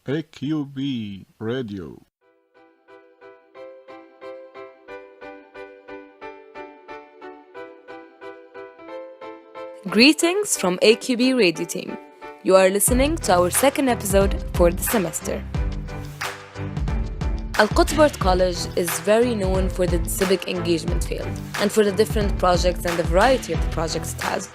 AQB Radio. Greetings from AQB Radio team. You are listening to our second episode for the semester. Al-Quds College is very known for the civic engagement field and for the different projects and the variety of the projects it has.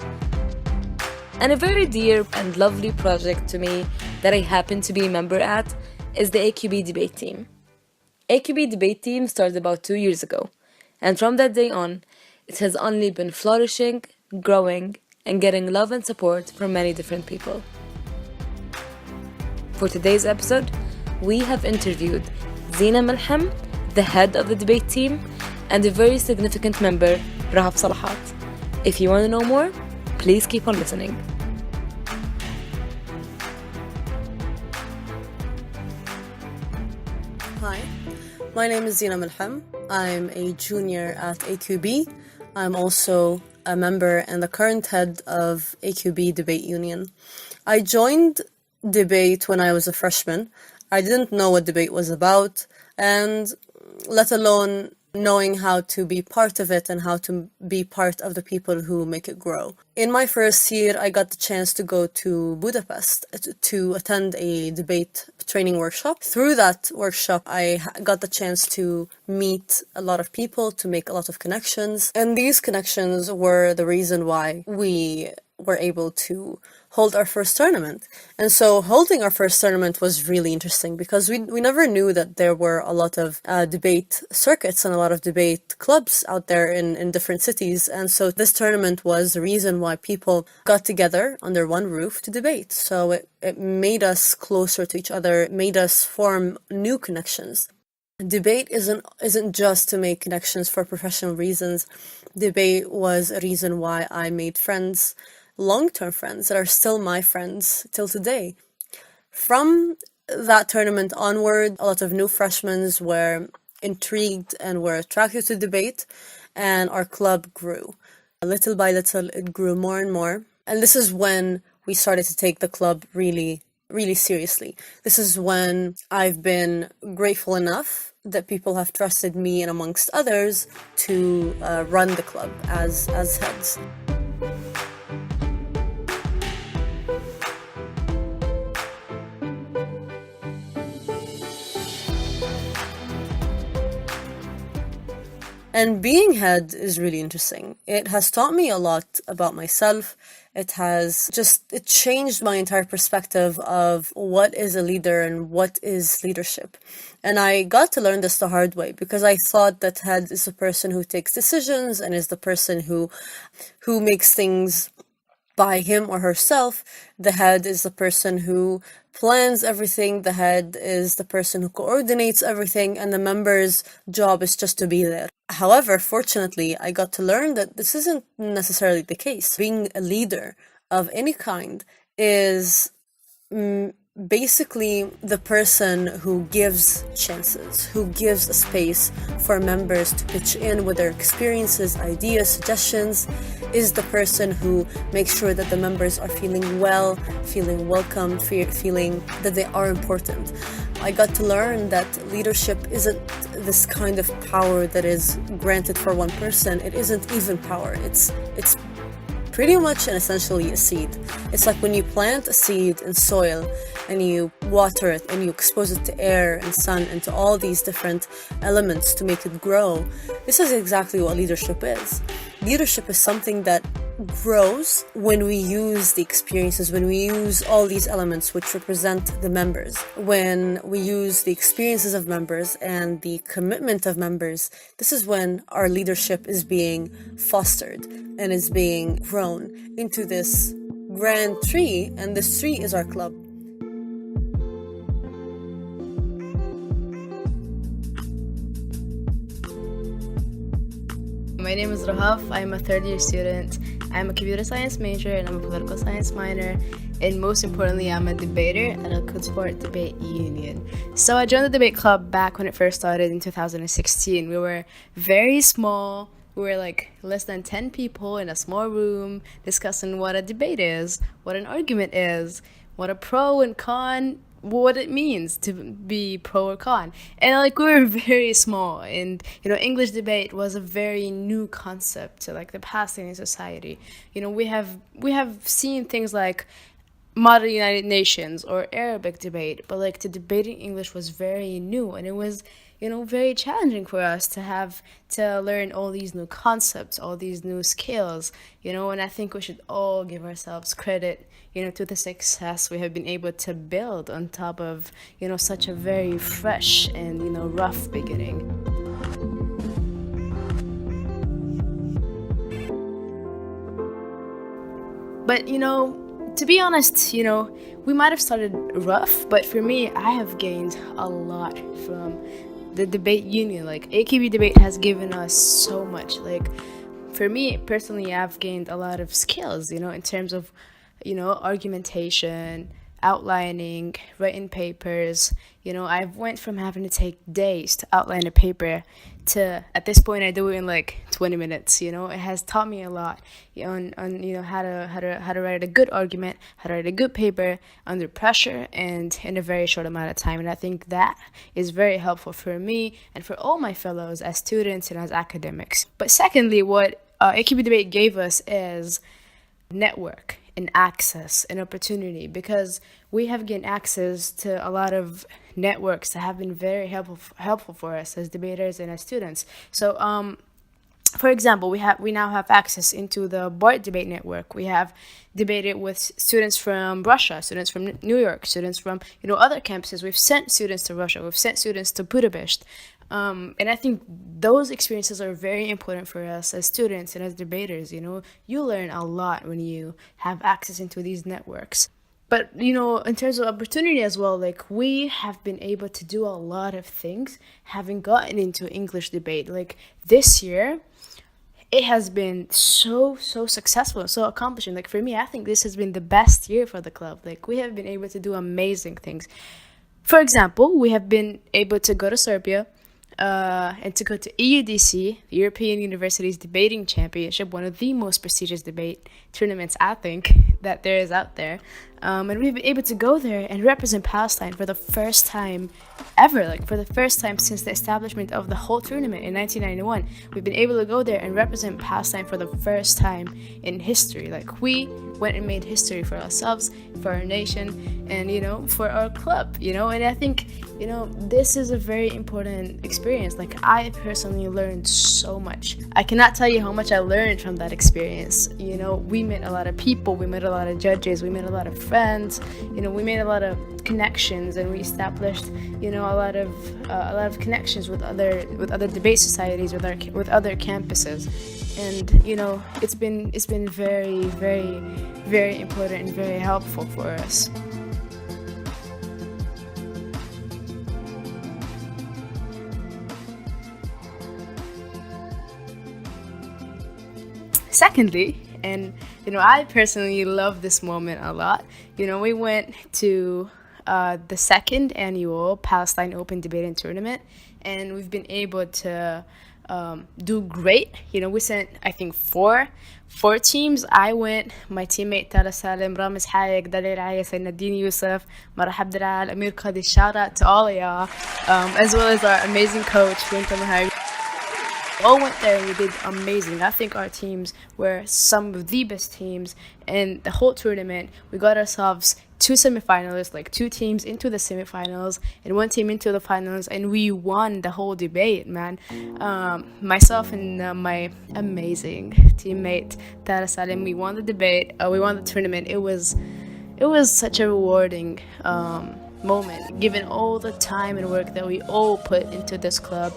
And a very dear and lovely project to me that I happen to be a member at is the AQB debate team. AQB debate team started about 2 years ago, and from that day on, it has only been flourishing, growing, and getting love and support from many different people. For today's episode, we have interviewed Zina Malham, the head of the debate team, and a very significant member, Rahaf Salahat. If you want to know more, please keep on listening. Hi, my name is Zina Malham. I'm a junior at AQB. I'm also a member and the current head of AQB Debate Union. I joined debate when I was a freshman. I didn't know what debate was about, and let alone knowing how to be part of it and how to be part of the people who make it grow. In my first year, I got the chance to go to Budapest to attend a debate training workshop. Through that workshop, I got the chance to meet a lot of people, to make a lot of connections. And these connections were the reason why we were able to hold our first tournament. And so holding our first tournament was really interesting because we never knew that there were a lot of debate circuits and a lot of debate clubs out there in different cities. And so this tournament was the reason why people got together under one roof to debate. So it made us closer to each other, it made us form new connections. Debate isn't just to make connections for professional reasons. Debate was a reason why I made friends, long-term friends that are still my friends till today. From that tournament onward, a lot of new freshmen were intrigued and were attracted to debate, and our club grew. Little by little, it grew more and more. And this is when we started to take the club really, really seriously. This is when I've been grateful enough that people have trusted me and amongst others to run the club as heads. And being head is really interesting. It has taught me a lot about myself. It changed my entire perspective of what is a leader and what is leadership. And I got to learn this the hard way because I thought that head is the person who takes decisions and is the person who makes things by him or herself. The head is the person who plans everything. The head is the person who coordinates everything, and the member's job is just to be there. However, fortunately, I got to learn that this isn't necessarily the case. Being a leader of any kind is basically the person who gives chances, who gives a space for members to pitch in with their experiences, ideas, suggestions, is the person who makes sure that the members are feeling well, feeling welcome, feeling that they are important. I got to learn that leadership isn't this kind of power that is granted for one person. It isn't even power. It's pretty much and essentially a seed. It's like when you plant a seed in soil and you water it and you expose it to air and sun and to all these different elements to make it grow. This is exactly what leadership is. Leadership is something that grows when we use the experiences, when we use all these elements which represent the members, when we use the experiences of members and the commitment of members. This is when our leadership is being fostered and is being grown into this grand tree, and this tree is our club. My name is Rahaf. I'm a third-year student. I'm a computer science major and I'm a political science minor. And most importantly, I'm a debater at Al-Quds Debate Union. So I joined the debate club back when it first started in 2016. We were very small. We were like less than 10 people in a small room discussing what a debate is, what an argument is, what a pro and con what it means to be pro or con. And like we were very small, and English debate was a very new concept to like the Palestinian society. We have seen things like modern United Nations or Arabic debate, but like the debating English was very new, and it was very challenging for us to learn all these new concepts, all these new skills, and I think we should all give ourselves credit, to the success we have been able to build on top of, such a very fresh and, rough beginning. But, to be honest, we might have started rough, but for me, I have gained a lot from the debate union. Like AQB debate has given us so much. Like for me personally, I've gained a lot of skills, in terms of, argumentation, outlining, writing papers. I've went from having to take days to outline a paper to at this point I do it in like 20 minutes. It has taught me a lot on how to write a good argument, how to write a good paper under pressure and in a very short amount of time. And I think that is very helpful for me and for all my fellows as students and as academics. But secondly, what AQB debate gave us is network and access and opportunity, because we have gained access to a lot of networks that have been very helpful for us as debaters and as students. So for example, we now have access into the BART debate network. We have debated with students from Russia, students from New York, students from other campuses. We've sent students to Russia. We've sent students to Budapest. And I think those experiences are very important for us as students and as debaters. You learn a lot when you have access into these networks. But, in terms of opportunity as well, like we have been able to do a lot of things having gotten into English debate. Like this year, it has been so successful, so accomplishing. Like for me, I think this has been the best year for the club. Like we have been able to do amazing things. For example, we have been able to go to Serbia, and to go to EUDC, European Universities Debating Championship, one of the most prestigious debate tournaments, I think, that there is out there. And we've been able to go there and represent Palestine for the first time ever, like for the first time since the establishment of the whole tournament in 1991. We've been able to go there and represent Palestine for the first time in history. Like we went and made history for ourselves, for our nation, and, for our club, and I think, this is a very important experience. Like I personally learned so much. I cannot tell you how much I learned from that experience. We met a lot of people, we met a lot of judges, we met a lot of friends, we made a lot of connections, and we established, a lot of connections with other debate societies, with other campuses. And it's been very, very, very important and very helpful for us. Secondly, and I personally love this moment a lot. We went to the second annual Palestine Open Debating Tournament, and we've been able to do great. We sent, I think, four teams. I went, my teammate Tara Salim, Ramiz Hayek, Dalil Ayas, and Nadine Youssef, Marah Abdelal, Amir Qadi. Shout out to all of y'all, as well as our amazing coach, Winter Mahar. All went there and we did amazing. I think our teams were some of the best teams in the whole tournament. We got ourselves 2 semifinalists, like 2 teams into the semifinals and 1 team into the finals, and we won the whole debate, man. Myself and my amazing teammate Tara Salim, we won the debate. We won the tournament. It was such a rewarding moment, given all the time and work that we all put into this club.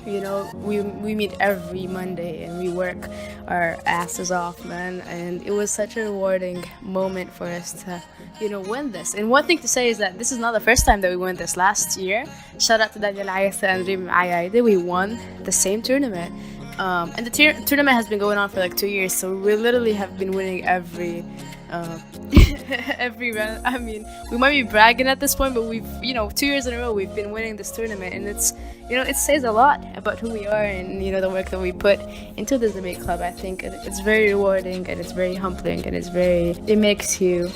We meet every Monday and we work our asses off, man. And it was such a rewarding moment for us to, win this. And one thing to say is that this is not the first time that we won this. Last year, shout out to Daniel Ayasa and Rim Ayaide, we won the same tournament. And the tournament has been going on for like 2 years, so we literally have been winning every round. I mean, we might be bragging at this point, but we've 2 years in a row we've been winning this tournament, and it's it says a lot about who we are and the work that we put into this debate club. I think it's very rewarding and it's very humbling and it makes you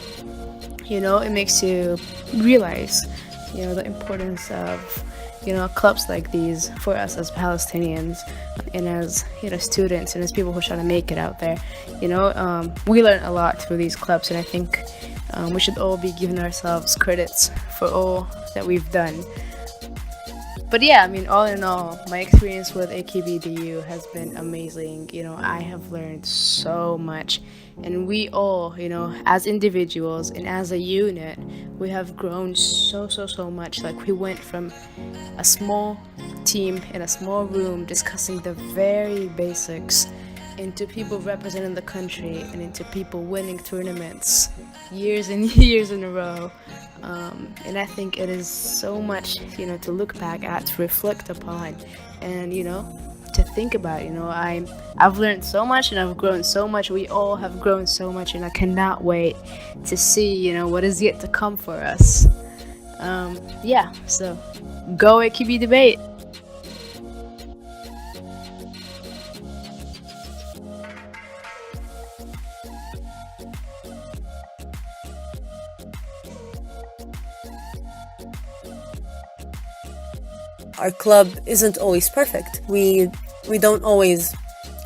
it makes you realize, the importance of, clubs like these for us as Palestinians and as, students and as people who are trying to make it out there. We learn a lot through these clubs, and I think we should all be giving ourselves credits for all that we've done. But yeah, all in all, my experience with AQBDU has been amazing. I have learned so much, and we all, as individuals and as a unit, we have grown so much. Like, we went from a small team in a small room discussing the very basics into people representing the country and into people winning tournaments years and years in a row. And I think it is so much, to look back at, to reflect upon, and, to think about. I've learned so much and I've grown so much. We all have grown so much, and I cannot wait to see, what is yet to come for us. So go AQB debate. Our club isn't always perfect. We don't always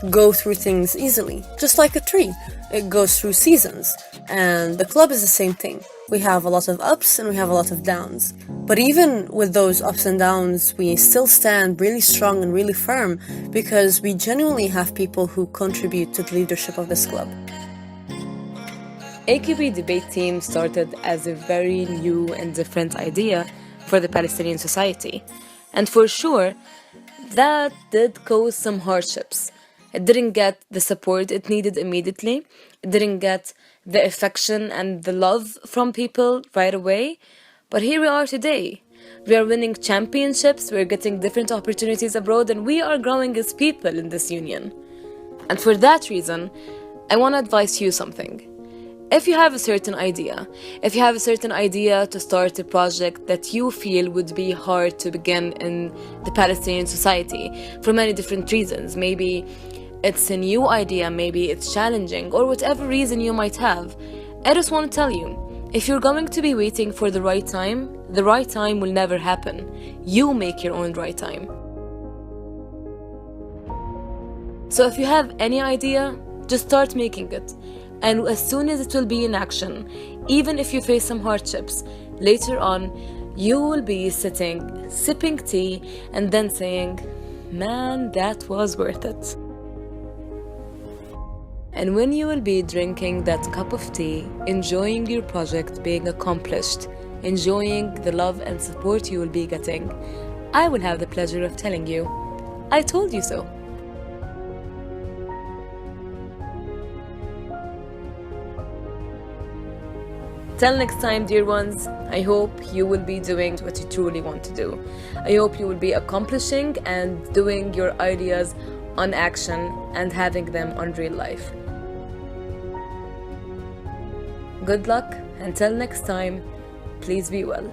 go through things easily. Just like a tree, it goes through seasons. And the club is the same thing. We have a lot of ups and we have a lot of downs. But even with those ups and downs, we still stand really strong and really firm because we genuinely have people who contribute to the leadership of this club. AQB debate team started as a very new and different idea for the Palestinian society. And for sure, that did cause some hardships. It didn't get the support it needed immediately. It didn't get the affection and the love from people right away. But here we are today. We are winning championships, we're getting different opportunities abroad, and we are growing as people in this union. And for that reason, I want to advise you something. If you have a certain idea to start a project that you feel would be hard to begin in the Palestinian society for many different reasons, maybe it's a new idea, maybe it's challenging, or whatever reason you might have, I just want to tell you, if you're going to be waiting for the right time will never happen. You make your own right time. So if you have any idea, just start making it. And as soon as it will be in action, even if you face some hardships, later on, you will be sitting, sipping tea, and then saying, man, that was worth it. And when you will be drinking that cup of tea, enjoying your project being accomplished, enjoying the love and support you will be getting, I will have the pleasure of telling you, I told you so. Till next time, dear ones, I hope you will be doing what you truly want to do. I hope you will be accomplishing and doing your ideas on action and having them on real life. Good luck. Until next time, please be well.